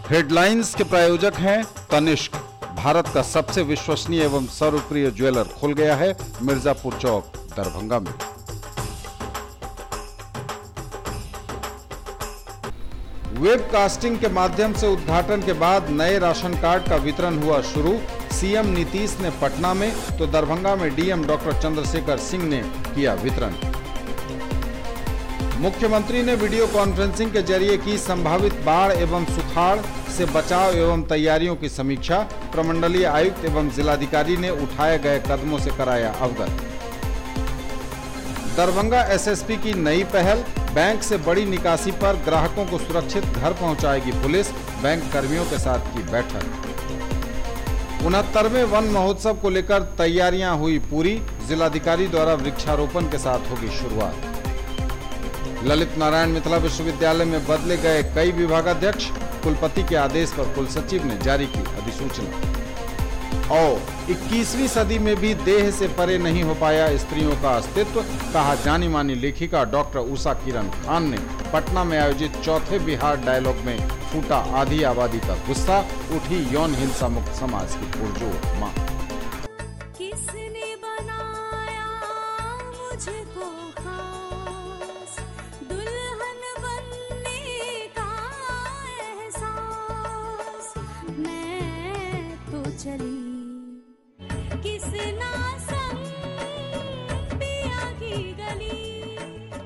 Headlines के प्रायोजक हैं तनिष्क, भारत का सबसे विश्वसनीय एवं सर्वप्रिय ज्वेलर खुल गया है मिर्जापुर चौक, दरभंगा में। वेबकास्टिंग के माध्यम से उद्घाटन के बाद नए राशन कार्ड का वितरण हुआ शुरू। सीएम नीतीश ने पटना में तो दरभंगा में डीएम डॉक्टर चंद्रशेखर सिंह ने किया वितरण। मुख्यमंत्री ने वीडियो कॉन्फ्रेंसिंग के जरिए की संभावित बाढ़ एवं सुखाड़ से बचाव एवं तैयारियों की समीक्षा। प्रमंडलीय आयुक्त एवं जिलाधिकारी ने उठाए गए कदमों से कराया अवगत। दरभंगा एसएसपी की नई पहल, बैंक से बड़ी निकासी पर ग्राहकों को सुरक्षित घर पहुंचाएगी पुलिस। बैंक कर्मियों के साथ की बैठक। 69वें वन महोत्सव को लेकर तैयारियां हुई पूरी। जिलाधिकारी द्वारा वृक्षारोपण के साथ होगी शुरुआत। ललित नारायण मिथिला विश्वविद्यालय में बदले गए कई विभागाध्यक्ष। कुलपति के आदेश पर कुलसचिव ने जारी की अधिसूचना। और 21वीं सदी में भी देह से परे नहीं हो पाया स्त्रियों का अस्तित्व, कहा जानी मानी लेखिका डॉक्टर उषा किरण खान ने। पटना में आयोजित चौथे बिहार डायलॉग में फूटा आधी आबादी का गुस्सा, उठी यौन हिंसा मुक्त समाज की पुरजोर मांग।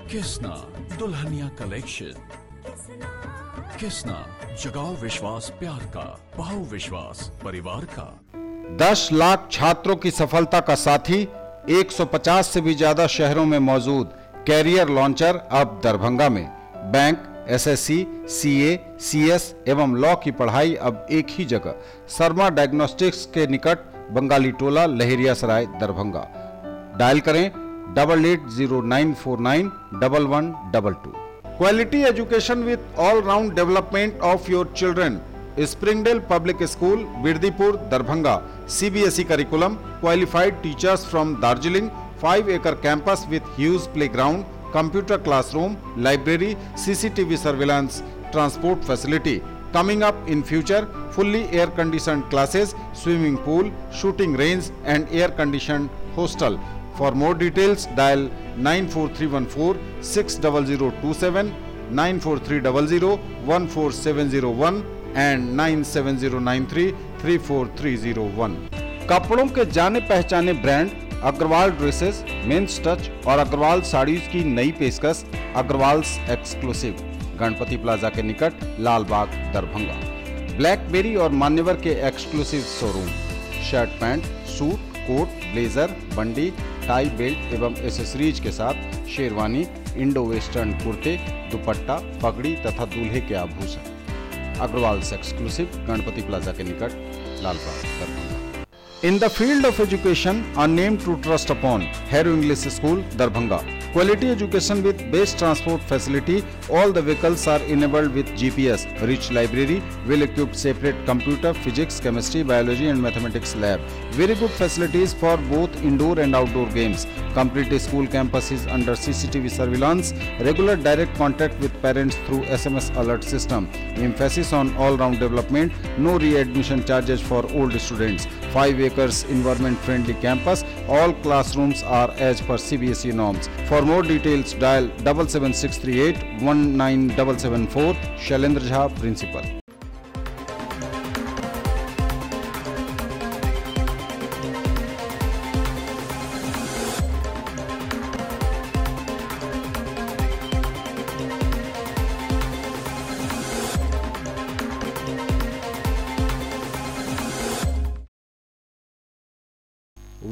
किसना दुल्हनिया कलेक्शन। किसना जगाओ विश्वास प्यार का, पाओ विश्वास परिवार का। 10 लाख छात्रों की सफलता का साथी, 150 से भी ज्यादा शहरों में मौजूद कैरियर लॉन्चर अब दरभंगा में। बैंक, एसएससी, सीए, सीएस एवं लॉ की पढ़ाई अब एक ही जगह। शर्मा डायग्नोस्टिक्स के निकट, बंगाली टोला, लहेरियासराय, दरभंगा। डायल करें 880949 1122। Quality education with all-round development of your children. Springdale Public School, Birdipur, Darbhanga. CBSE curriculum, qualified teachers from Darjeeling, 5-acre campus with huge playground, computer classroom, library, CCTV surveillance, transport facility. Coming up in future, fully air-conditioned classes, swimming pool, shooting range and air-conditioned hostel. For more details, dial 94314 60027, 94300 14701 and 97093 34301। कपड़ों के जाने पहचाने brand Agarwal dresses, men's touch और अग्रवाल साड़ीज की नई पेशकश। Agarwals exclusive, Ganpati plaza के निकट, लालबाग, दरभंगा। ब्लैकबेरी और मान्यवर के exclusive showroom. Shirt pant, suit, coat, blazer, बंडी, टाई, बेल्ट एवं एसेसरीज के साथ शेरवानी, इंडो वेस्टर्न कुर्ते, दुपट्टा, पगड़ी तथा दूल्हे के आभूषण। अग्रवाल्स एक्सक्लूसिव, गणपति प्लाजा के निकट, Lalbagh, Darbhanga. In the field of education, a name to trust upon, Harrow English School, Darbhanga. Quality education with best transport facility. All the vehicles are enabled with GPS. Rich library, well-equipped separate computer, physics, chemistry, biology and mathematics lab. Very good facilities for both indoor and outdoor games. Complete school campus is under CCTV surveillance. Regular direct contact with parents through SMS alert system. Emphasis on all-round development. No readmission charges for old students. 5 acres environment-friendly campus. All classrooms are as per CBSE norms. For more details, dial 77638 19774. Shailendra Jha, principal.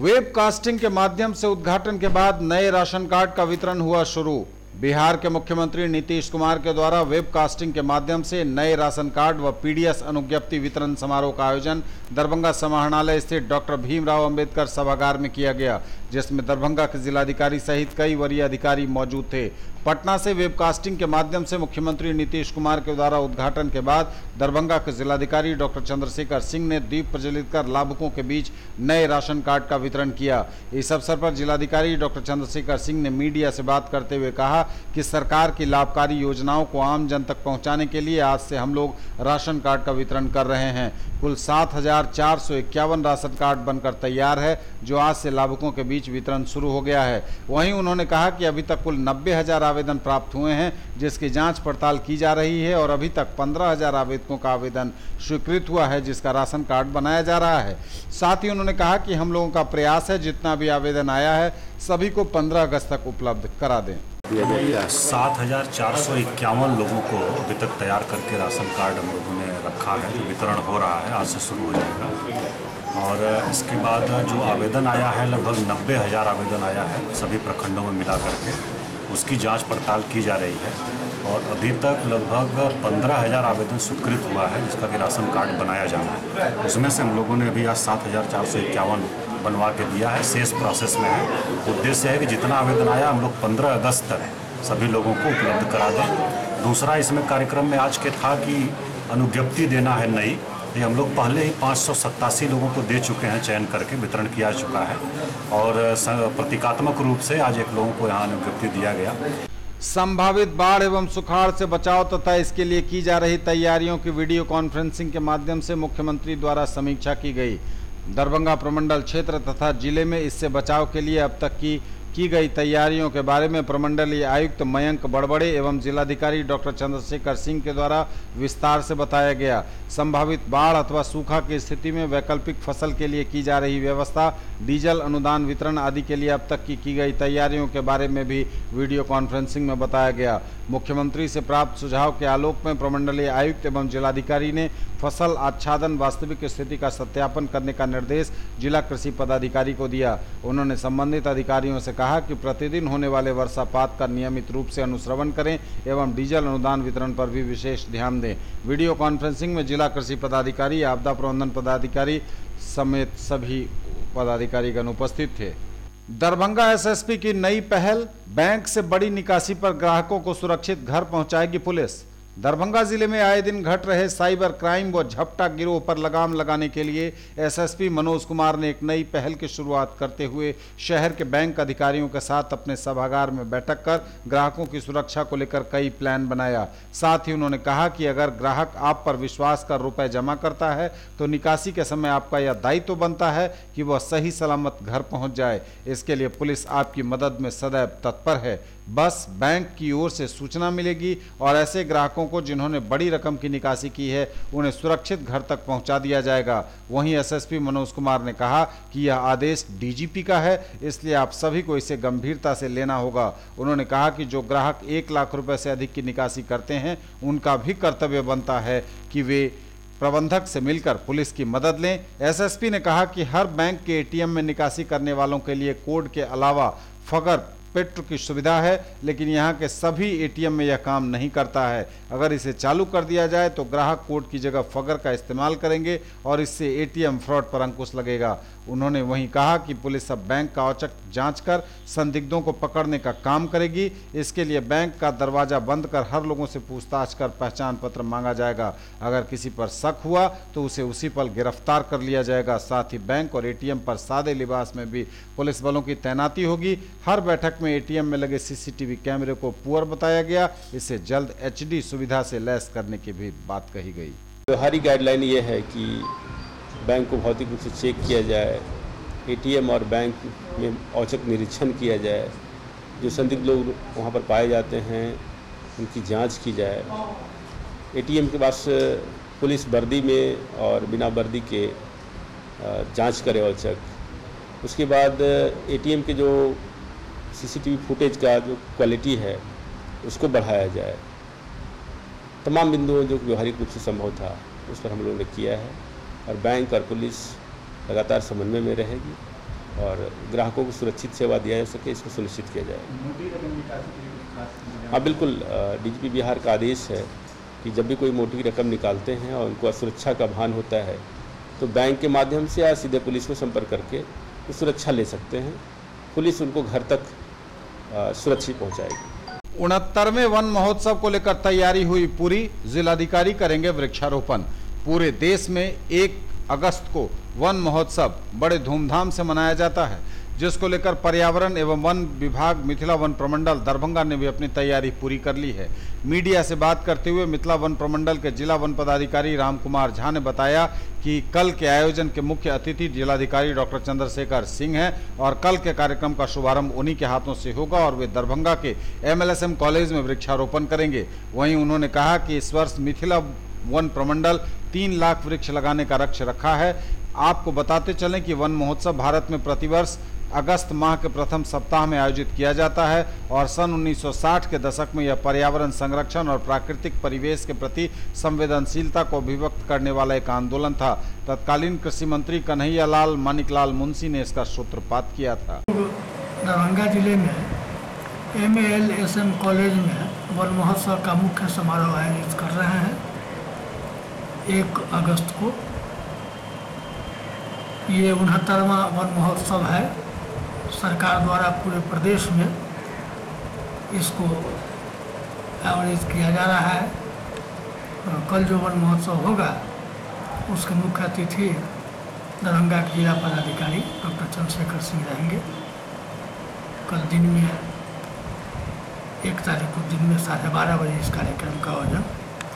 Webcasting के माध्यम से उद्घाटन के बाद नए ration card का वितरण हुआ शुरू। बिहार के मुख्यमंत्री नीतीश कुमार के द्वारा वेबकास्टिंग के माध्यम से नए राशन कार्ड व पीडीएस अनुज्ञप्ति वितरण समारोह का आयोजन दरभंगा समाहरणालय स्थित डॉक्टर भीमराव अंबेडकर सभागार में किया गया। जिसमें दरभंगा के जिलाधिकारी सहित कई वरीय अधिकारी मौजूद थे। पटना से वेबकास्टिंग के माध्यम से मुख्यमंत्री नीतीश कुमार के द्वारा उद्घाटन के बाद दरभंगा के जिलाधिकारी डॉक्टर चंद्रशेखर सिंह ने दीप प्रज्वलित कर लाभुकों के बीच नए राशन कार्ड का वितरण किया। इस अवसर पर जिलाधिकारी डॉक्टर चंद्रशेखर सिंह ने मीडिया से बात करते हुए कहा कि सरकार की लाभकारी योजनाओं को आम जन तक पहुंचाने के लिए आज से हम लोग राशन कार्ड का वितरण कर रहे हैं। कुल 7,451 राशन कार्ड बनकर तैयार है, जो आज से लाभुकों के बीच वितरण शुरू हो गया है। वहीं उन्होंने कहा कि अभी तक कुल 90,000 आवेदन प्राप्त हुए हैं, जिसकी जांच पड़ताल की जा रही है और अभी तक 15,000 आवेदकों का आवेदन स्वीकृत हुआ है, जिसका राशन कार्ड बनाया जा रहा है। साथ ही उन्होंने कहा कि हम लोगों का प्रयास है जितना भी आवेदन आया है सभी को 15 अगस्त तक उपलब्ध करा दें। 7,451 लोगों को अभी तक तैयार करके राशन कार्ड हम लोगों ने रखा है, जो वितरण हो रहा है, आज से शुरू हो जाएगा। और इसके बाद जो आवेदन आया है, लगभग 90,000 आवेदन आया है सभी प्रखंडों में मिला करके, उसकी जांच पड़ताल की जा रही है। और अभी तक लगभग 15,000 आवेदन स्वीकृत हुआ है, जिसका कि राशन कार्ड बनाया जाना है। उसमें से हम लोगों ने अभी आज 7,451 बनवा के दिया है, शेष प्रोसेस में है। उद्देश्य है कि जितना आवेदन आया हम लोग 15 अगस्त तक सभी लोगों को उपलब्ध करा दें। दूसरा इसमें कार्यक्रम में आज के था कि अनुज्ञप्ति देना है नई, ये हम लोग पहले ही 587 लोगों को दे चुके हैं, चयन करके वितरण किया चुका है। और प्रतीकात्मक रूप से आज एक लोगों को यहाँ अनुज्ञप्ति दिया गया। संभावित बाढ़ एवं सुखाड़ से बचाव तथा इसके लिए की जा रही तैयारियों की वीडियो कॉन्फ्रेंसिंग के माध्यम से मुख्यमंत्री द्वारा समीक्षा की गई। दरभंगा प्रमंडल क्षेत्र तथा जिले में इससे बचाव के लिए अब तक की गई तैयारियों के बारे में प्रमंडलीय आयुक्त मयंक बड़बड़े एवं जिलाधिकारी डॉक्टर चंद्रशेखर सिंह के द्वारा विस्तार से बताया गया। संभावित बाढ़ अथवा सूखा की स्थिति में वैकल्पिक फसल के लिए की जा रही व्यवस्था, डीजल अनुदान वितरण आदि के लिए अब तक की गई तैयारियों के बारे में भी वीडियो कॉन्फ्रेंसिंग में बताया गया। मुख्यमंत्री से प्राप्त सुझाव के आलोक में प्रमंडलीय आयुक्त एवं जिलाधिकारी ने फसल आच्छादन वास्तविक स्थिति का सत्यापन करने का निर्देश जिला कृषि पदाधिकारी को दिया। उन्होंने संबंधित अधिकारियों से कहा कि प्रतिदिन होने वाले वर्षापात का नियमित रूप से अनुश्रवण करें एवं डीजल अनुदान वितरण पर भी विशेष ध्यान दें। वीडियो कॉन्फ्रेंसिंग में जिला कृषि पदाधिकारी, आपदा प्रबंधन पदाधिकारी समेत सभी पदाधिकारीगण उपस्थित थे। दरभंगा एसएसपी की नई पहल, बैंक से बड़ी निकासी पर ग्राहकों को सुरक्षित घर पहुंचाएगी पुलिस। दरभंगा जिले में आए दिन घट रहे साइबर क्राइम व झपटा गिरोह पर लगाम लगाने के लिए एसएसपी मनोज कुमार ने एक नई पहल की शुरुआत करते हुए शहर के बैंक अधिकारियों के साथ अपने सभागार में बैठक कर ग्राहकों की सुरक्षा को लेकर कई प्लान बनाया। साथ ही उन्होंने कहा कि अगर ग्राहक आप पर विश्वास कर रुपए जमा करता है तो निकासी के समय आपका यह दायित्व बनता है कि वह सही सलामत घर पहुंच जाए। इसके लिए पुलिस आपकी मदद में सदैव तत्पर है। बस बैंक की ओर से सूचना मिलेगी और ऐसे ग्राहकों को जिन्होंने बड़ी रकम की निकासी की है उन्हें सुरक्षित घर तक पहुंचा दिया जाएगा। वहीं एसएसपी मनोज कुमार ने कहा कि यह आदेश डीजीपी का है, इसलिए आप सभी को इसे गंभीरता से लेना होगा। उन्होंने कहा कि जो ग्राहक 1 लाख रुपए से अधिक की निकासी करते हैं उनका भी कर्तव्य बनता है कि वे प्रबंधक से मिलकर पुलिस की मदद लें। एसएसपी ने कहा कि हर बैंक के एटीएम में निकासी करने वालों के लिए कोड के अलावा फगर पेट्रो की सुविधा है, लेकिन यहाँ के सभी एटीएम में यह काम नहीं करता है। अगर इसे चालू कर दिया जाए तो ग्राहक कोड की जगह फगर का इस्तेमाल करेंगे और इससे एटीएम फ्रॉड पर अंकुश लगेगा। उन्होंने वहीं कहा कि पुलिस अब बैंक का औचक जांच कर संदिग्धों को पकड़ने का काम करेगी। इसके लिए बैंक का दरवाजा बंद कर हर लोगों से पूछताछ कर पहचान पत्र मांगा जाएगा। अगर किसी पर शक हुआ तो उसे उसी पल गिरफ्तार कर लिया जाएगा। साथ ही बैंक और एटीएम पर सादे लिबास में भी पुलिस बलों की तैनाती होगी। हर बैठक में एटीएम में लगे सीसीटीवी कैमरे को पुअर बताया गया। इसे जल्द एचडी सुविधा से लैस करने की भी बात कही गई। व्यवहारिक गाइडलाइन ये है कि बैंक को भौतिक रूप से चेक किया जाए, एटीएम और बैंक में औचक निरीक्षण किया जाए, जो संदिग्ध लोग वहाँ पर पाए जाते हैं उनकी जांच की जाए। एटीएम के पास पुलिस वर्दी में और बिना वर्दी के जांच करे औचक। उसके बाद एटीएम के जो सीसीटीवी फुटेज का जो क्वालिटी है उसको बढ़ाया जाए। तमाम बिंदुओं जो व्यवहारिक रूप से संभव था उस पर हम लोगों ने किया है और बैंक और पुलिस लगातार समन्वय में रहेगी और ग्राहकों को सुरक्षित सेवा दिया जा सके इसको सुनिश्चित किया जाएगा। हाँ बिल्कुल, डीजीपी बिहार का आदेश है कि जब भी कोई मोटी रकम निकालते हैं और उनको असुरक्षा का भान होता है तो बैंक के माध्यम से या सीधे पुलिस को संपर्क करके सुरक्षा ले सकते हैं पुलिस उनको घर तक सुरक्षित पहुंचाएगी। 69वें वन महोत्सव को लेकर तैयारी हुई पूरी। जिलाधिकारी करेंगे वृक्षारोपण। पूरे देश में 1 अगस्त को वन महोत्सव बड़े धूमधाम से मनाया जाता है, जिसको लेकर पर्यावरण एवं वन विभाग मिथिला वन प्रमंडल दरभंगा ने भी अपनी तैयारी पूरी कर ली है। मीडिया से बात करते हुए मिथिला वन प्रमंडल के जिला वन पदाधिकारी रामकुमार झा ने बताया कि कल के आयोजन के मुख्य अतिथि जिलाधिकारी डॉक्टर चंद्रशेखर सिंह हैं और कल के कार्यक्रम का शुभारंभ उन्हीं के हाथों से होगा और वे दरभंगा के MLSM कॉलेज में वृक्षारोपण करेंगे। वहीं उन्होंने कहा कि इस वर्ष मिथिला वन प्रमंडल 3 लाख वृक्ष लगाने का लक्ष्य रखा है। आपको बताते चलें कि वन महोत्सव भारत में प्रतिवर्ष अगस्त माह के प्रथम सप्ताह में आयोजित किया जाता है और सन 1960 के दशक में यह पर्यावरण संरक्षण और प्राकृतिक परिवेश के प्रति संवेदनशीलता को अभिव्यक्त करने वाला एक आंदोलन था। तत्कालीन कृषि मंत्री कन्हैयालाल मानिकलाल मुंशी ने इसका सूत्रपात किया था। दरभंगा जिले में MLSM कॉलेज में वन महोत्सव का मुख्य समारोह आयोजित कर रहे हैं 1 अगस्त को। ये 69वां वन महोत्सव है। सरकार द्वारा पूरे प्रदेश में इसको आयोजित किया जा रहा है। कल जो वन महोत्सव होगा उसके मुख्य अतिथि दरभंगा के जिला पदाधिकारी डॉक्टर चंद्रशेखर सिंह रहेंगे। कल दिन में 1 तारीख को दिन में 12:30 बजे इस कार्यक्रम का आयोजन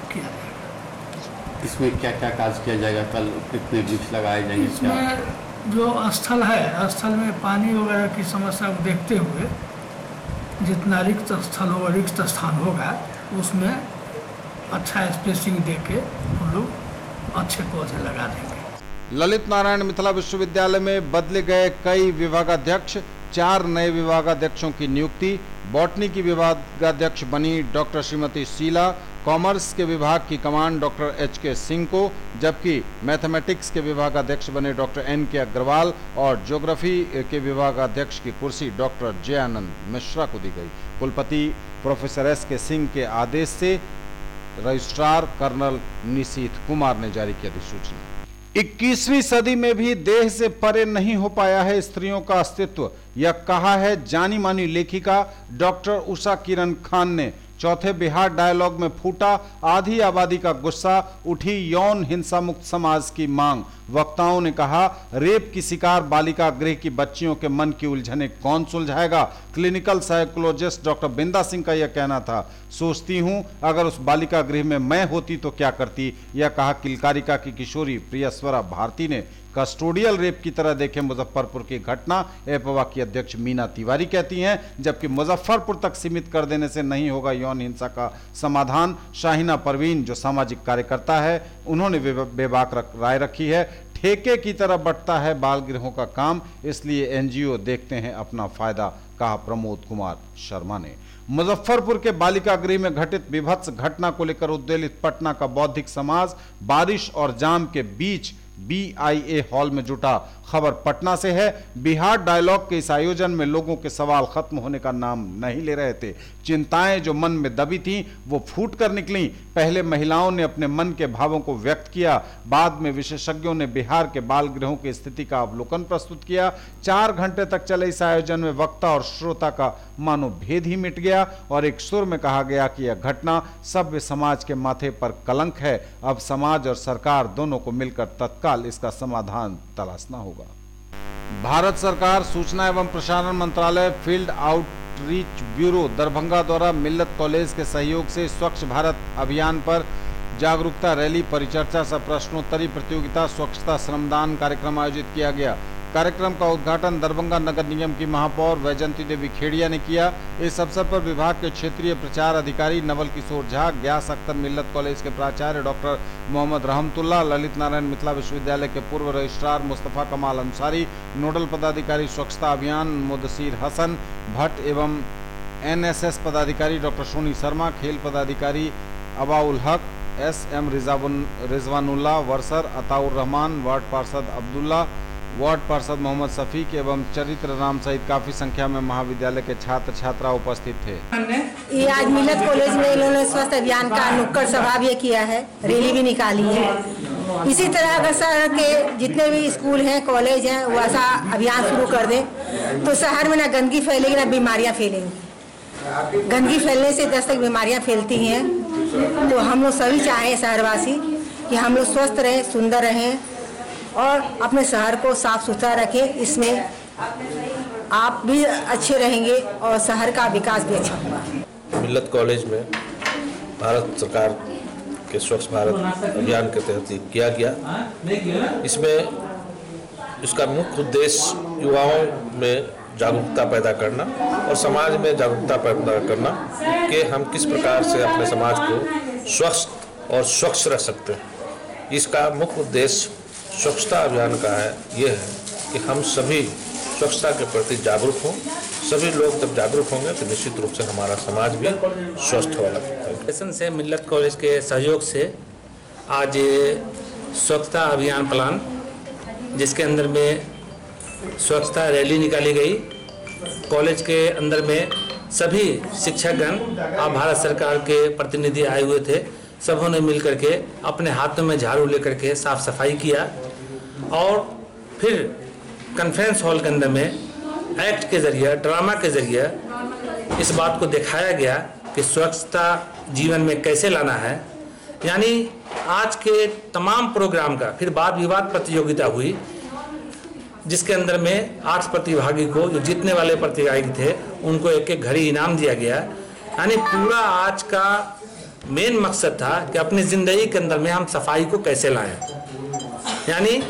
किया जाएगा। इसमें क्या क्या कार्य किया जाएगा? कल कितने वृक्ष लगाए जाएंगे? इसमें जो स्थल है, स्थल में पानी वगैरह की समस्या को देखते हुए जितना रिक्त स्थल होगा, रिक्त स्थान होगा, उसमें अच्छा स्पेसिंग देके हम लोग अच्छे पौधे लगा देंगे। ललित नारायण मिथिला विश्वविद्यालय में बदले गए कई विभागाध्यक्ष। 4 नए विभागाध्यक्षों की नियुक्ति। बॉटनी की विभागाध्यक्ष बनी डॉक्टर श्रीमती शीला। कॉमर्स के विभाग की कमान डॉक्टर HK सिंह को, जबकि मैथमेटिक्स के विभागाध्यक्ष बने डॉक्टर NK अग्रवाल और ज्योग्राफी के विभागाध्यक्ष की कुर्सी डॉक्टर J आनंद मिश्रा को दी गई। कुलपति प्रोफेसर SK सिंह के आदेश से रजिस्ट्रार कर्नल निशीथ कुमार ने जारी की अधिसूचना। 21वीं सदी में भी देह से परे नहीं हो पाया है स्त्रियों का अस्तित्व, यह कहा है जानी मानी लेखिका डॉक्टर उषा किरण खान ने। चौथे बिहार डायलॉग में फूटा आधी आबादी का गुस्सा, उठी यौन हिंसा मुक्त समाज की मांग। वक्ताओं ने कहा, रेप की शिकार बालिका गृह की बच्चियों के मन की उलझने कौन सुलझाएगा? क्लिनिकल साइकोलॉजिस्ट डॉक्टर बिंदा सिंह का यह कहना था। सोचती हूं अगर उस बालिका गृह में मैं होती तो क्या करती, यह कहा किलकारिका की किशोरी प्रियस्वरा भारती ने। कस्टोडियल रेप की तरह देखे मुजफ्फरपुर की घटना, एपवा की अध्यक्ष मीना तिवारी कहती हैं, जबकि मुजफ्फरपुर तक सीमित कर देने से नहीं होगा यौन हिंसा का समाधान। शाहिना परवीन जो सामाजिक कार्यकर्ता है, उन्होंने बेबाक राय रखी है। ठेके की तरह बढ़ता है बाल गृहों का काम, इसलिए NGO देखते हैं अपना फायदा, कहा प्रमोद कुमार शर्मा ने। मुजफ्फरपुर के बालिका गृह में घटित विभत्स घटना को लेकर उद्वेलित पटना का बौद्धिक समाज बारिश और जाम के बीच BIA हॉल में जुटा। खबर पटना से है। बिहार डायलॉग के इस आयोजन में लोगों के सवाल खत्म होने का नाम नहीं ले रहे थे। चिंताएं जो मन में दबी थीं वो फूट कर निकलीं। पहले महिलाओं ने अपने मन के भावों को व्यक्त किया, बाद में विशेषज्ञों ने बिहार के बाल गृहों की स्थिति का अवलोकन प्रस्तुत किया। 4 घंटे तक चले इस आयोजन में वक्ता और श्रोता का मानो भेद ही मिट गया और एक सुर में कहा गया कि यह घटना सभ्य समाज के माथे पर कलंक है। अब समाज और सरकार दोनों को मिलकर तत्काल इसका समाधान तलाशना होगा। भारत सरकार सूचना एवं प्रसारण मंत्रालय फील्ड आउटरीच ब्यूरो दरभंगा द्वारा मिल्लत कॉलेज के सहयोग से स्वच्छ भारत अभियान पर जागरूकता रैली, परिचर्चा सह प्रश्नोत्तरी प्रतियोगिता, स्वच्छता श्रमदान कार्यक्रम आयोजित किया गया। कार्यक्रम का उद्घाटन दरभंगा नगर निगम की महापौर वैजंती देवी खेड़िया ने किया। इस अवसर पर विभाग के क्षेत्रीय प्रचार अधिकारी नवल किशोर झा, ग्यास अख्तर मिल्लत कॉलेज के प्राचार्य डॉक्टर मोहम्मद रहमतुल्लाह, ललित नारायण मिथिला विश्वविद्यालय के पूर्व रजिस्ट्रार मुस्तफ़ा कमाल अंसारी, नोडल पदाधिकारी स्वच्छता अभियान मुदसीर हसन भट्ट एवं NSS पदाधिकारी डॉक्टर सोनी शर्मा, खेल पदाधिकारी अबाउल हक, SM रिजवानुल्लाह, वर्सर अताउर रहमान, वार्ड पार्षद अब्दुल्ला, वार्ड पार्षद मोहम्मद शफीक एवं चरित्र राम सहित काफी संख्या में महाविद्यालय के छात्र छात्रा उपस्थित थे। ये आज मिल्लत कॉलेज में इन्होंने स्वास्थ्य अभियान का नुक्कड़ सभा भी किया है, रैली भी निकाली है। इसी तरह अगर शहर के जितने भी स्कूल हैं, कॉलेज हैं, वो ऐसा अभियान शुरू कर दें तो शहर में ना गंदगी फैलेगी ना बीमारियां फैलेंगी। गंदगी फैलने से 10 तक बीमारियां फैलती हैं। तो हम लोग सभी चाहें शहरवासी कि हम लोग स्वस्थ रहें, सुंदर रहें और अपने शहर को साफ सुथरा रखें। इसमें आप भी अच्छे रहेंगे और शहर का विकास भी अच्छा होगा। मिल्लत कॉलेज में भारत सरकार के स्वच्छ भारत अभियान के तहत किया गया। इसमें इसका मुख्य उद्देश्य युवाओं में जागरूकता पैदा करना और समाज में जागरूकता पैदा करना कि हम किस प्रकार से अपने समाज को स्वस्थ और स्वच्छ रख सकते हैं। इसका मुख्य उद्देश्य स्वच्छता अभियान का है, ये है कि हम सभी स्वच्छता के प्रति जागरूक हों। सभी लोग जब जागरूक होंगे तो निश्चित रूप से हमारा समाज भी स्वस्थ होगा। से मिल्लत कॉलेज के सहयोग से आज स्वच्छता अभियान प्लान, जिसके अंदर में स्वच्छता रैली निकाली गई। कॉलेज के अंदर में सभी शिक्षकगण और भारत सरकार के प्रतिनिधि आए हुए थे। सबों ने मिल करके अपने हाथों में झाड़ू लेकर के साफ सफाई किया और फिर कॉन्फ्रेंस हॉल के अंदर में एक्ट के जरिए, ड्रामा के जरिए इस बात को दिखाया गया कि स्वच्छता जीवन में कैसे लाना है। यानी आज के तमाम प्रोग्राम का फिर वाद विवाद प्रतियोगिता हुई, जिसके अंदर में 8 प्रतिभागी को, जो जीतने वाले प्रतिभागी थे, उनको एक घड़ी इनाम दिया गया। यानी पूरा आज का मेन मकसद था कि अपनी ज़िंदगी के अंदर में हम सफाई को कैसे लाएं, यानी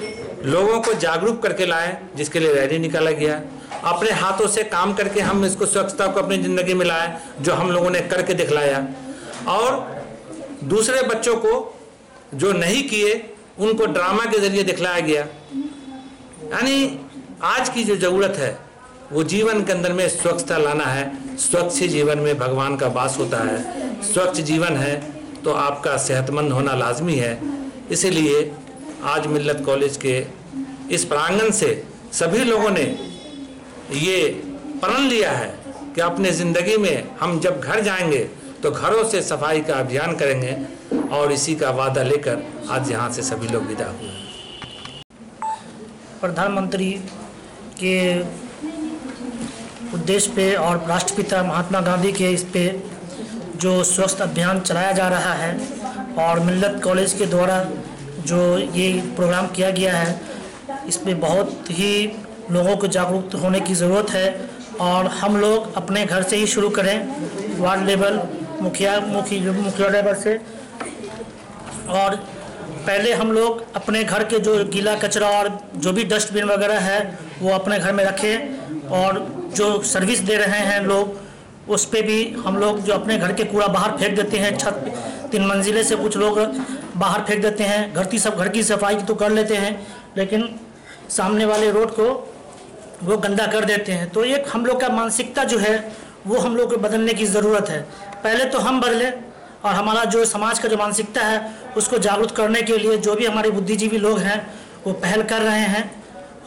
लोगों को जागरूक करके लाएं, जिसके लिए रैली निकाला गया। अपने हाथों से काम करके हम इसको स्वच्छता को अपनी ज़िंदगी में लाएं, जो हम लोगों ने करके दिखलाया। और दूसरे बच्चों को जो नहीं किए उनको ड्रामा के जरिए दिखलाया गया। यानी आज की जो ज़रूरत है वो जीवन के अंदर में स्वच्छता लाना है। स्वच्छ जीवन में भगवान का वास होता है। स्वच्छ जीवन है तो आपका सेहतमंद होना लाजमी है। इसीलिए आज मिल्लत कॉलेज के इस प्रांगण से सभी लोगों ने ये प्रण लिया है कि अपने ज़िंदगी में हम जब घर जाएंगे तो घरों से सफाई का अभियान करेंगे और इसी का वादा लेकर आज यहाँ से सभी लोग विदा हुए। प्रधानमंत्री के उद्देश्य पे और राष्ट्रपिता महात्मा गांधी के इस पे जो स्वच्छ अभियान चलाया जा रहा है और मिल्लत कॉलेज के द्वारा जो ये प्रोग्राम किया गया है, इस पे बहुत ही लोगों को जागरूक होने की ज़रूरत है। और हम लोग अपने घर से ही शुरू करें, वार्ड लेवल, मुखिया लेवल से। और पहले हम लोग अपने घर के जो गीला कचरा और जो भी डस्टबिन वगैरह है वो अपने घर में रखें। और जो सर्विस दे रहे हैं लोग, उस पे भी हम लोग जो अपने घर के कूड़ा बाहर फेंक देते हैं, छत 3 मंजिले से कुछ लोग बाहर फेंक देते हैं। घर की सफाई तो कर लेते हैं, लेकिन सामने वाले रोड को वो गंदा कर देते हैं। तो एक हम लोग का मानसिकता जो है वो हम लोग को बदलने की ज़रूरत है। पहले तो हम बदलें और हमारा जो समाज का जो मानसिकता है उसको जागरूक करने के लिए जो भी हमारे बुद्धिजीवी लोग हैं वो पहल कर रहे हैं।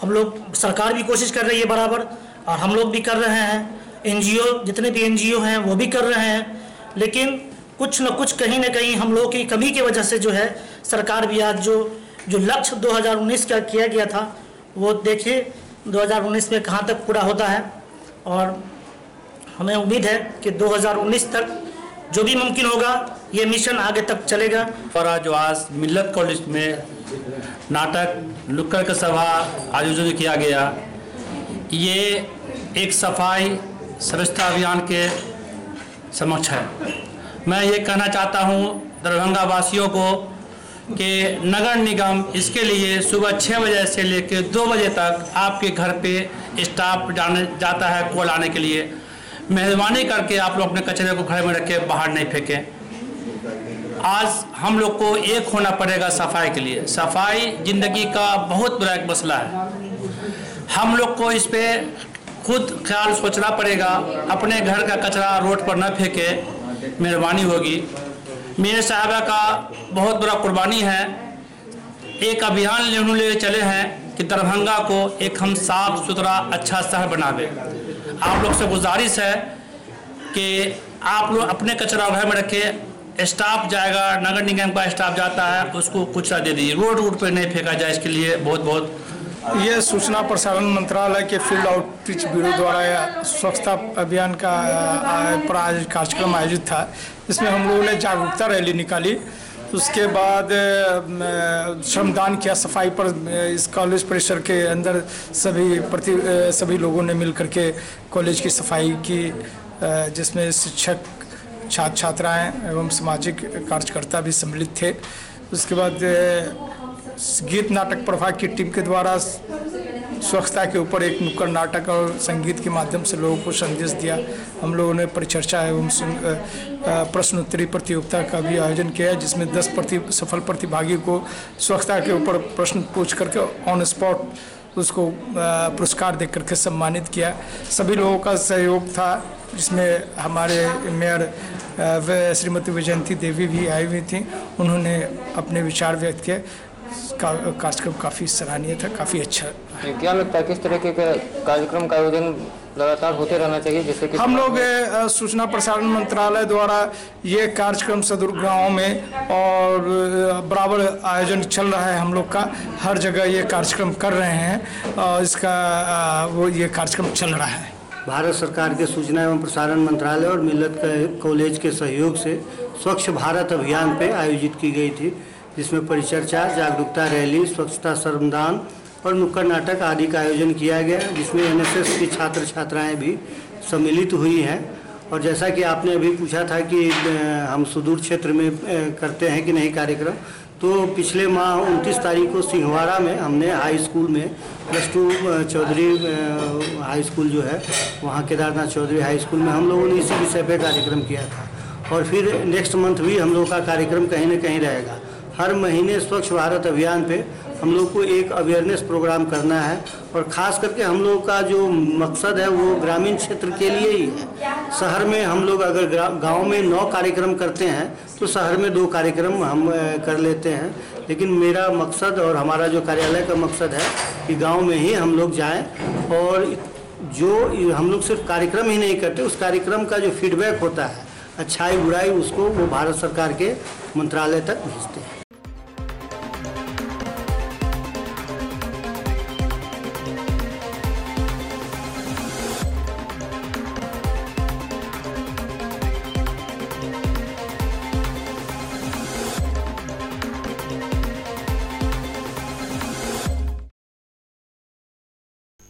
हम लोग, सरकार भी कोशिश कर रही है बराबर और हम लोग भी कर रहे हैं। NGO, जितने भी NGO हैं वो भी कर रहे हैं। लेकिन कुछ न कुछ कहीं ना कहीं हम लोगों की कमी की वजह से जो है सरकार भी आज जो लक्ष्य 2019 का किया गया था वो देखिए 2019 में कहाँ तक पूरा होता है। और हमें उम्मीद है कि 2019 तक जो भी मुमकिन होगा ये मिशन आगे तक चलेगा। और जो आज मिल्लत कॉलेज में नाटक नुक्कड़ का सभा आयोजन किया गया, ये एक सफाई स्वच्छता अभियान के समक्ष है। मैं ये कहना चाहता हूँ दरभंगा वासियों को कि नगर निगम इसके लिए सुबह 6 बजे से लेकर 2 बजे तक आपके घर पे स्टाफ जाता है को लाने के लिए। मेहरबानी करके आप लोग अपने कचरे को घर में रखें, बाहर नहीं फेंकें। आज हम लोग को एक होना पड़ेगा सफाई के लिए। सफाई ज़िंदगी का बहुत बड़ा एक मसला है। हम लोग को इस पे खुद ख्याल सोचना पड़ेगा। अपने घर का कचरा रोड पर न फेंके, मेहरबानी होगी। मेरे साहबा का बहुत बड़ा कुर्बानी है। एक अभियान ले चले हैं कि दरभंगा को एक हम साफ सुथरा अच्छा शहर बनावे। आप लोग से गुजारिश है कि आप लोग अपने कचरा घर में रखें। स्टाफ जाएगा, नगर निगम का स्टाफ जाता है, उसको कचरा दे दीजिए, रोड पे नहीं फेंका जाए। इसके लिए बहुत बहुत ये सूचना प्रसारण मंत्रालय के फील्ड आउटरीच ब्यूरो द्वारा स्वच्छता अभियान का पर आज कार्यक्रम आयोजित था। इसमें हम लोगों ने जागरूकता रैली निकाली, उसके बाद श्रमदान किया सफाई पर। इस कॉलेज परिसर के अंदर सभी लोगों ने मिल करके कॉलेज की सफाई की, जिसमें शिक्षक, छात्र छात्राएं एवं सामाजिक कार्यकर्ता भी सम्मिलित थे। उसके बाद गीत नाटक प्रभाग की टीम के द्वारा स्वच्छता के ऊपर एक नुक्कड़ नाटक और संगीत के माध्यम से लोगों को संदेश दिया। हम लोगों ने परिचर्चा एवं प्रश्नोत्तरी प्रतियोगिता का भी आयोजन किया, जिसमें 10 सफल प्रतिभागी को स्वच्छता के ऊपर प्रश्न पूछ करके ऑन स्पॉट उसको पुरस्कार दे करके सम्मानित किया। सभी लोगों का सहयोग था, जिसमें हमारे मेयर श्रीमती विजयंती देवी भी आई हुई थी। उन्होंने अपने विचार व्यक्त किए। कार्यक्रम काफ़ी सराहनीय था, काफ़ी अच्छा। क्या लगता है किस तरह के कार्यक्रम का आयोजन लगातार होते रहना चाहिए, जैसे कि हम लोग सूचना प्रसारण मंत्रालय द्वारा ये कार्यक्रम सदर गाँव में और बराबर आयोजन चल रहा है। हम लोग का हर जगह ये कार्यक्रम कर रहे हैं और इसका ये कार्यक्रम चल रहा है। भारत सरकार के सूचना एवं प्रसारण मंत्रालय और मिल्लत कॉलेज के सहयोग से स्वच्छ भारत अभियान पे आयोजित की गई थी, जिसमें परिचर्चा, जागरूकता रैली, स्वच्छता श्रमदान और नुक्कड़ नाटक आदि का आयोजन किया गया, जिसमें एनएसएस की छात्र छात्राएं भी सम्मिलित हुई हैं। और जैसा कि आपने अभी पूछा था कि हम सुदूर क्षेत्र में करते हैं कि नहीं कार्यक्रम, तो पिछले माह 29 तारीख को सिंहवाड़ा में हमने हाई स्कूल में +2 चौधरी हाई स्कूल जो है वहाँ केदारनाथ चौधरी हाई स्कूल में हम लोगों ने इसी विषय पे कार्यक्रम किया था। और फिर नेक्स्ट मंथ भी हम लोग का कार्यक्रम कहीं न कहीं रहेगा। हर महीने स्वच्छ भारत अभियान पे हम लोग को एक अवेयरनेस प्रोग्राम करना है, और ख़ास करके हम लोग का जो मकसद है वो ग्रामीण क्षेत्र के लिए ही है। शहर में हम लोग अगर गांव में 9 कार्यक्रम करते हैं तो शहर में 2 कार्यक्रम हम कर लेते हैं, लेकिन मेरा मकसद और हमारा जो कार्यालय का मकसद है कि गांव में ही हम लोग जाएं, और जो हम लोग सिर्फ कार्यक्रम ही नहीं करते, उस कार्यक्रम का जो फीडबैक होता है, अच्छाई बुराई, उसको वो भारत सरकार के मंत्रालय तक भेजते हैं।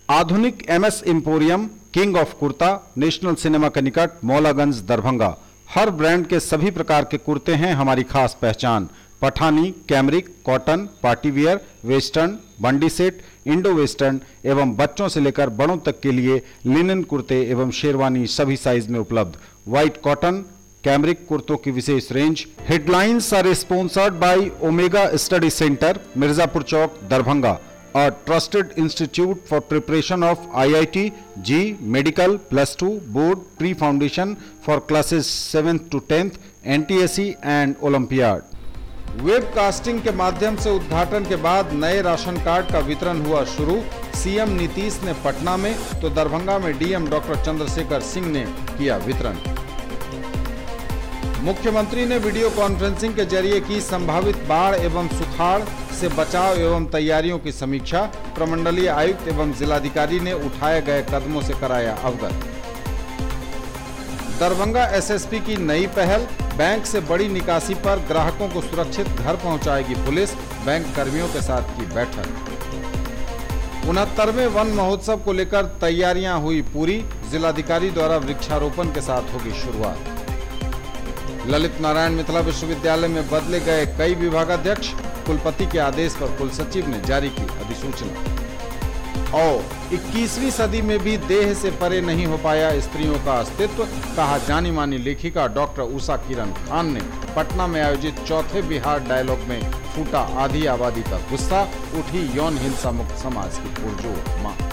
आधुनिक MS emporium, king of kurta, national cinema के निकट, मौलागंज, दरभंगा। हर ब्रांड के सभी प्रकार के कुर्ते हैं हमारी खास पहचान। Pathani, cambric, cotton, party wear, western, बंडी सेट, इंडो वेस्टर्न एवं बच्चों से लेकर बड़ों तक के लिए लिनन कुर्ते एवं शेरवानी सभी साइज में उपलब्ध। व्हाइट कॉटन, कैमरिक कुर्तों की विशेष range. Headlines are sponsored by Omega study centre, Mirzapur चौक, Darbhanga. A trusted institute for preparation of IIT, JEE, medical, +2, board, pre-foundation for classes 7th to 10th, NTSE and Olympiad। Webcasting के माध्यम से उद्घाटन के बाद नए राशन कार्ड का वितरण हुआ शुरू। सीएम नीतीश ने पटना में तो दरभंगा में डीएम डॉक्टर चंद्रशेखर सिंह ने किया वितरण। मुख्यमंत्री ने वीडियो कॉन्फ्रेंसिंग के जरिए की संभावित बाढ़ एवं सुखाड़ से बचाव एवं तैयारियों की समीक्षा। प्रमंडलीय आयुक्त एवं जिलाधिकारी ने उठाए गए कदमों से कराया अवगत। दरभंगा एसएसपी की नई पहल, बैंक से बड़ी निकासी पर ग्राहकों को सुरक्षित घर पहुंचाएगी पुलिस। बैंक कर्मियों के साथ की बैठक। 69वें वन महोत्सव को लेकर तैयारियां हुई पूरी। जिलाधिकारी द्वारा वृक्षारोपण के साथ होगी शुरुआत। ललित नारायण मिथिला विश्वविद्यालय में बदले गए कई विभागाध्यक्ष। कुलपति के आदेश पर कुलसचिव ने जारी की अधिसूचना। और 21वीं सदी में भी देह से परे नहीं हो पाया स्त्रियों का अस्तित्व, कहा जानी मानी लेखिका डॉक्टर उषा किरण खान ने। पटना में आयोजित चौथे बिहार डायलॉग में फूटा आधी आबादी का गुस्सा, उठी यौन हिंसा मुक्त समाज की पुरजोर मांग।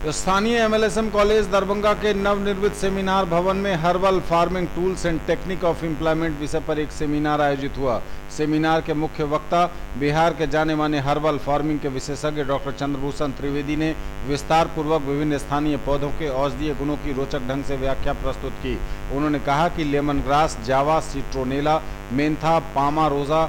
स्थानीय MLSM कॉलेज दरभंगा के नवनिर्मित सेमिनार भवन में herbal farming tools and technique of employment विषय पर एक सेमिनार आयोजित हुआ। सेमिनार के मुख्य वक्ता बिहार के जाने माने हर्बल फार्मिंग के विशेषज्ञ डॉक्टर चंद्रभूषण त्रिवेदी ने विस्तार पूर्वक विभिन्न स्थानीय पौधों के औषधीय गुणों की रोचक ढंग से व्याख्या प्रस्तुत की। उन्होंने कहा कि लेमन ग्रास, जावा, सिट्रोनेला, मेंथा, पामा रोजा,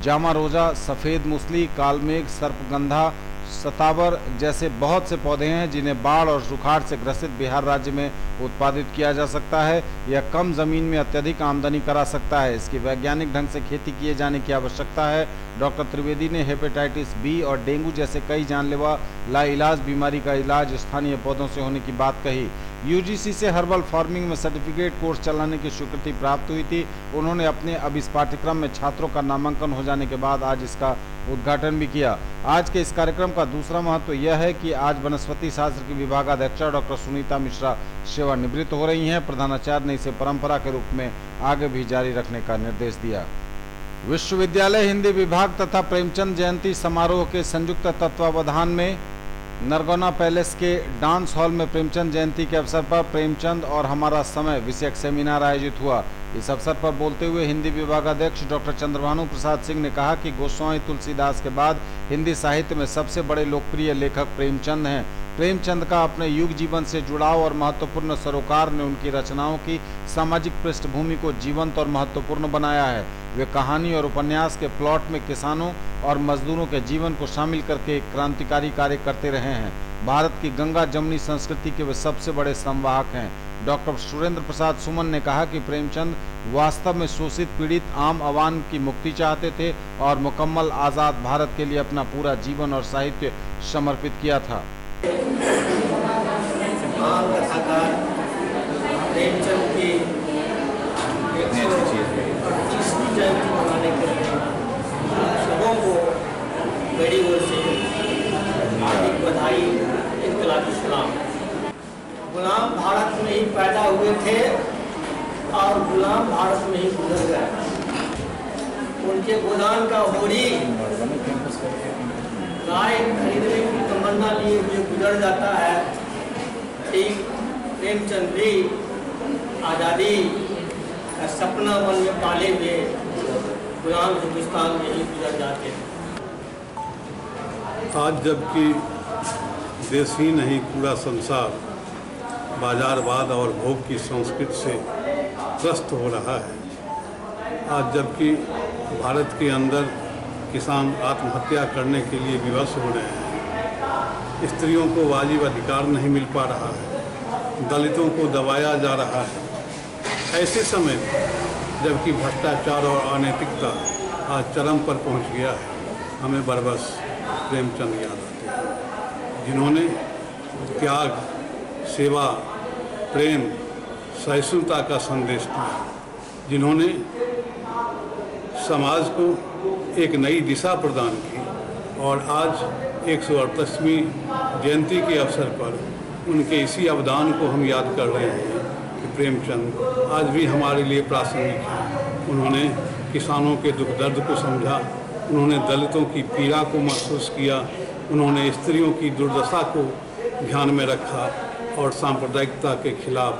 जामा रोजा, सफेद मूसली, कालमेघ, सर्पगंधा, सतावर जैसे बहुत से पौधे हैं जिन्हें बाढ़ और सुखाड़ से ग्रसित बिहार राज्य में उत्पादित किया जा सकता है। यह कम जमीन में अत्यधिक आमदनी करा सकता है। इसकी वैज्ञानिक ढंग से खेती किए जाने की आवश्यकता है। डॉक्टर त्रिवेदी ने हेपेटाइटिस बी और डेंगू जैसे कई जानलेवा लाइलाज बीमारी का इलाज स्थानीय पौधों से होने की बात कही। UGC से हर्बल फार्मिंग में सर्टिफिकेट कोर्स चलाने की स्वीकृति प्राप्त हुई थी। उन्होंने अपने अब इस पाठ्यक्रम में छात्रों का नामांकन हो जाने के बाद आज इसका उद्घाटन भी किया। आज के इस कार्यक्रम का दूसरा महत्व यह है कि आज वनस्पति शास्त्र की विभागाध्यक्षा डॉक्टर सुनीता मिश्रा सेवानिवृत्त हो रही हैं। प्रधानाचार्य ने इसे परंपरा के रूप में आगे भी जारी रखने का निर्देश दिया। विश्वविद्यालय हिंदी विभाग तथा प्रेमचंद जयंती समारोह के संयुक्त तत्वावधान में नरगौना पैलेस के डांस हॉल में प्रेमचंद जयंती के अवसर पर प्रेमचंद और हमारा समय विषयक सेमिनार आयोजित हुआ। इस अवसर पर बोलते हुए हिंदी विभागाध्यक्ष डॉक्टर चंद्रभानु प्रसाद सिंह ने कहा कि गोस्वामी तुलसीदास के बाद हिंदी साहित्य में सबसे बड़े लोकप्रिय लेखक प्रेमचंद हैं। प्रेमचंद का अपने युग जीवन से जुड़ाव और महत्वपूर्ण सरोकार ने उनकी रचनाओं की सामाजिक पृष्ठभूमि को जीवंत और महत्वपूर्ण बनाया है। वे कहानी और उपन्यास के प्लॉट में किसानों और मजदूरों के जीवन को शामिल करके क्रांतिकारी कार्य करते रहे हैं। भारत की गंगा जमुनी संस्कृति के वे सबसे बड़े संवाहक हैं। डॉक्टर सुरेंद्र प्रसाद सुमन ने कहा कि प्रेमचंद वास्तव में शोषित पीड़ित आम आवाम की मुक्ति चाहते थे और मुकम्मल आज़ाद भारत के लिए अपना पूरा जीवन और साहित्य समर्पित किया था। प्रेमचंद की 125वीं जयंती मनाने के लिए सबों को मेरी ओर से हार्दिक बधाई, इनकलाबी सलाम। गुलाम भारत में ही पैदा हुए थे और गुलाम भारत में ही गुजर गए। उनके गोदान का होरी गाय खरीदने की तमन्ना लिए हुए गुजर जाता है। ठीक प्रेमचंद भी आज़ादी का सपना मन में पाले हुए गुलाम हिंदुस्तान में ही गुजर जाते हैं। आज जबकि देश ही नहीं पूरा संसार बाजारवाद और भोग की संस्कृति से त्रस्त हो रहा है, आज जबकि भारत के अंदर किसान आत्महत्या करने के लिए विवश हो रहे हैं, स्त्रियों को वाजिब अधिकार नहीं मिल पा रहा है, दलितों को दबाया जा रहा है, ऐसे समय जबकि भ्रष्टाचार और अनैतिकता आज चरम पर पहुंच गया है, हमें बरबस प्रेमचंद याद आते हैं, जिन्होंने त्याग, सेवा, प्रेम, सहिष्णुता का संदेश दिया, जिन्होंने समाज को एक नई दिशा प्रदान की। और आज 138वीं जयंती के अवसर पर उनके इसी अवदान को हम याद कर रहे हैं कि प्रेमचंद आज भी हमारे लिए प्रासंगिक हैं। उन्होंने किसानों के दुख दर्द को समझा, उन्होंने दलितों की पीड़ा को महसूस किया, उन्होंने स्त्रियों की दुर्दशा को ध्यान में रखा और सांप्रदायिकता के खिलाफ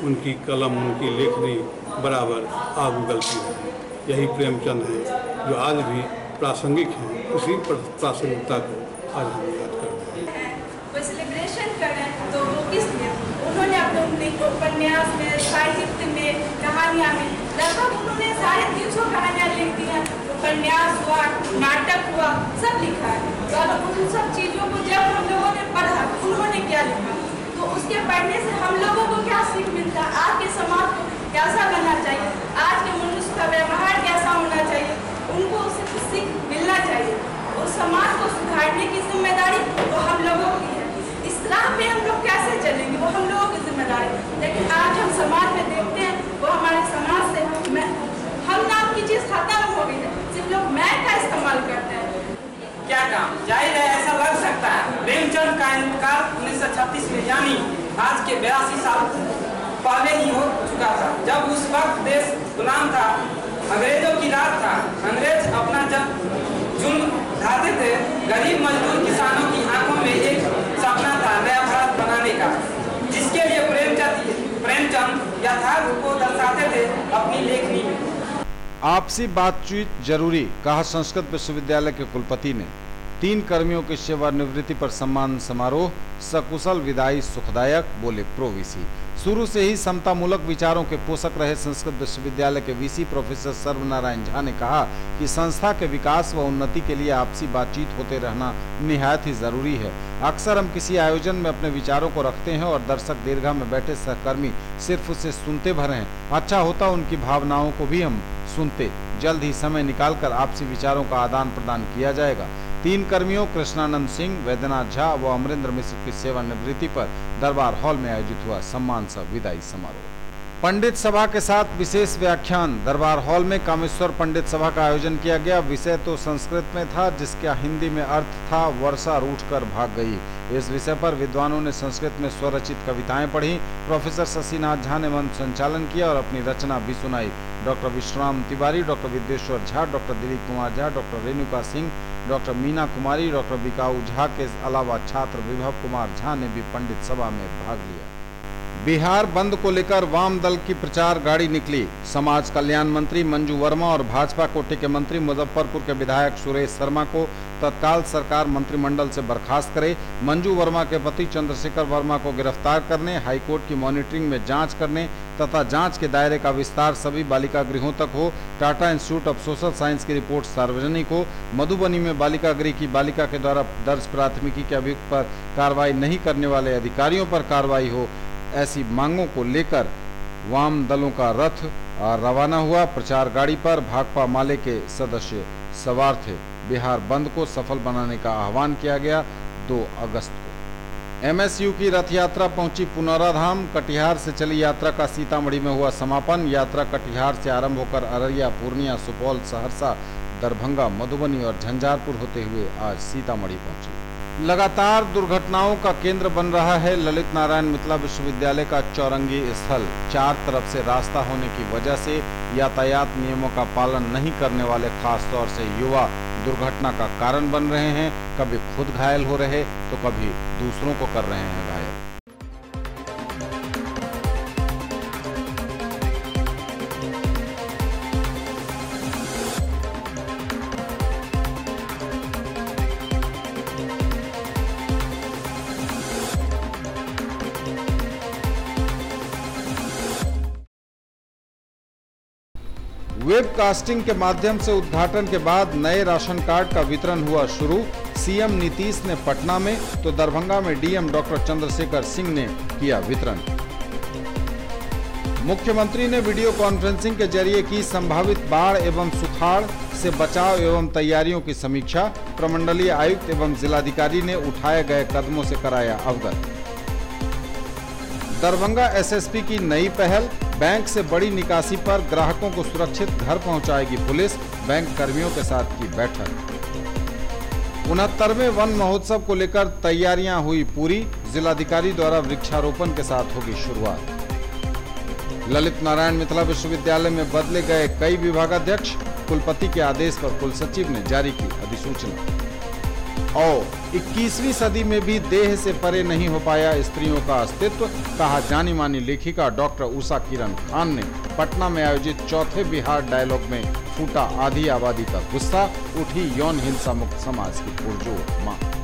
उनकी कलम, उनकी लेखनी बराबर आग उगलती रही। यही प्रेमचंद है जो आज भी प्रासंगिक हैं। उसी प्रासंगिकता को आज हम याद करते हैं। कोई सेलिब्रेशन करें तो वो किस लिए? उन्होंने अपने उपन्यास में, साहित्य में, कहानियाँ में लगभग उन्होंने 350 कहानियाँ लिख दी हैं। उपन्यास हुआ, नाटक हुआ, सब लिखा है। और उन सब चीज़ों को जब हम लोगों ने पढ़ा, उन्होंने क्या लिखा, तो उसके पढ़ने से हम लोगों को क्या सीख मिलता है? आज के समाज को कैसा बनना चाहिए, आज के मनुष्य का व्यवहार कैसा होना चाहिए, उनको उससे कुछ सीख मिलना चाहिए। उस समाज को सुधारने की जिम्मेदारी वो हम लोगों की है। इस राह पे हम लोग कैसे चलेंगे, वो हम लोगों की जिम्मेदारी। लेकिन आज हम समाज में देखते हैं, वो हमारे समाज से हम नाम की चीज़ खत्म हो गई है, सिर्फ लोग मैं का इस्तेमाल करते हैं। क्या काम जाहिर है, ऐसा लग सकता है। प्रेमचंद का इंतकाल 1936 में यानी आज के 82 साल पहले ही हो चुका था, जब उस वक्त देश गुलाम था, अंग्रेजों की राज था। अंग्रेज अपना जब जुल्म ढाते थे, गरीब मजदूर किसानों की आंखों में एक सपना था नया भारत बनाने अपनी लेखनी में। आपसी बातचीत जरूरी, कहा संस्कृत विश्वविद्यालय के कुलपति ने। 3 कर्मियों की सेवानिवृत्ति पर सम्मान समारोह, सकुशल विदाई सुखदायक, बोले प्रो वीसी। शुरू से ही समतामूलक विचारों के पोषक रहे संस्कृत विश्वविद्यालय के वीसी प्रोफेसर सर्वनारायण झा ने कहा कि संस्था के विकास व उन्नति के लिए आपसी बातचीत होते रहना निहायत ही जरूरी है। अक्सर हम किसी आयोजन में अपने विचारों को रखते हैं और दर्शक दीर्घा में बैठे सहकर्मी सिर्फ उसे सुनते भर हैं। अच्छा होता उनकी भावनाओं को भी हम सुनते। जल्द ही समय निकालकर आपसी विचारों का आदान प्रदान किया जाएगा। 3 कर्मियों कृष्णानंद सिंह, वैद्यनाथ झा व अमरेंद्र मिश्र की सेवानिवृत्ति पर दरबार हॉल में आयोजित हुआ सम्मान सह विदाई समारोह। पंडित सभा के साथ विशेष व्याख्यान, दरबार हॉल में कामेश्वर पंडित सभा का आयोजन किया गया। विषय तो संस्कृत में था, जिसका हिंदी में अर्थ था वर्षा रूठकर भाग गई। इस विषय पर विद्वानों ने संस्कृत में स्वरचित कविताएं पढ़ी। प्रोफेसर शशिनाथ झा ने मंच संचालन किया और अपनी रचना भी सुनाई। Doctor Vishram Tiwari, doctor Vidyeshwar Jha, doctor Dilip Kumar Jha, doctor Renuka Singh, doctor Meena Kumari, doctor Bikau Jha के अलावा छात्र विभव कुमार झा ने भी पंडित सभा में भाग लिया। बिहार बंद को लेकर वाम दल की प्रचार गाड़ी निकली। समाज कल्याण मंत्री मंजू वर्मा और भाजपा कोटे के मंत्री मुजफ्फरपुर के विधायक सुरेश शर्मा को तत्काल सरकार मंत्रिमंडल से बर्खास्त करे, मंजू वर्मा के पति चंद्रशेखर वर्मा को गिरफ्तार करने, हाईकोर्ट की मॉनिटरिंग में जांच करने तथा जांच के दायरे का विस्तार सभी बालिका गृहों तक हो, Tata institute of social science की रिपोर्ट सार्वजनिक हो, मधुबनी में बालिका गृह की बालिका के द्वारा दर्ज प्राथमिकी के अभियुक्त पर कार्रवाई नहीं करने वाले अधिकारियों पर कार्रवाई हो, ऐसी मांगों को लेकर वाम दलों का रथ रवाना हुआ। प्रचार गाड़ी पर भाकपा माले के सदस्य सवार थे। बिहार बंद को सफल बनाने का आह्वान किया गया। 2 अगस्त को एमएसयू की रथ यात्रा पहुंची पुनौरा धाम। कटिहार से चली यात्रा का सीतामढ़ी में हुआ समापन। यात्रा कटिहार से आरंभ होकर अररिया, पूर्णिया, सुपौल, सहरसा, दरभंगा, मधुबनी और झंझारपुर होते हुए आज सीतामढ़ी पहुंची। लगातार दुर्घटनाओं का केंद्र बन रहा है ललित नारायण मिथिला विश्वविद्यालय का चौरंगी स्थल। 4 तरफ से रास्ता होने की वजह से यातायात नियमों का पालन नहीं करने वाले खास तौर से युवा दुर्घटना का कारण बन रहे हैं। कभी खुद घायल हो रहे तो कभी दूसरों को कर रहे हैं घायल। वेबकास्टिंग के माध्यम से उद्घाटन के बाद नए राशन कार्ड का वितरण हुआ शुरू। सीएम नीतीश ने पटना में तो दरभंगा में डीएम डॉक्टर चंद्रशेखर सिंह ने किया वितरण। मुख्यमंत्री ने वीडियो कॉन्फ्रेंसिंग के जरिए की संभावित बाढ़ एवं सुखाड़ से बचाव एवं तैयारियों की समीक्षा। प्रमंडलीय आयुक्त एवं जिलाधिकारी ने उठाए गए कदमों से कराया अवगत। दरभंगा एसएसपी की नई पहल, बैंक से बड़ी निकासी पर ग्राहकों को सुरक्षित घर पहुंचाएगी पुलिस। बैंक कर्मियों के साथ की बैठक। 69वें वन महोत्सव को लेकर तैयारियां हुई पूरी। जिलाधिकारी द्वारा वृक्षारोपण के साथ होगी शुरुआत। ललित नारायण मिथिला विश्वविद्यालय में बदले गए कई विभागाध्यक्ष। कुलपति के आदेश पर कुलसचिव ने जारी की अधिसूचना। और 21वीं सदी में भी देह से परे नहीं हो पाया स्त्रियों का अस्तित्व, कहा जानी मानी लेखिका डॉक्टर उषा किरण खान ने। पटना में आयोजित चौथे बिहार डायलॉग में फूटा आधी आबादी का गुस्सा, उठी यौन हिंसा मुक्त समाज की पुरजोर मांग।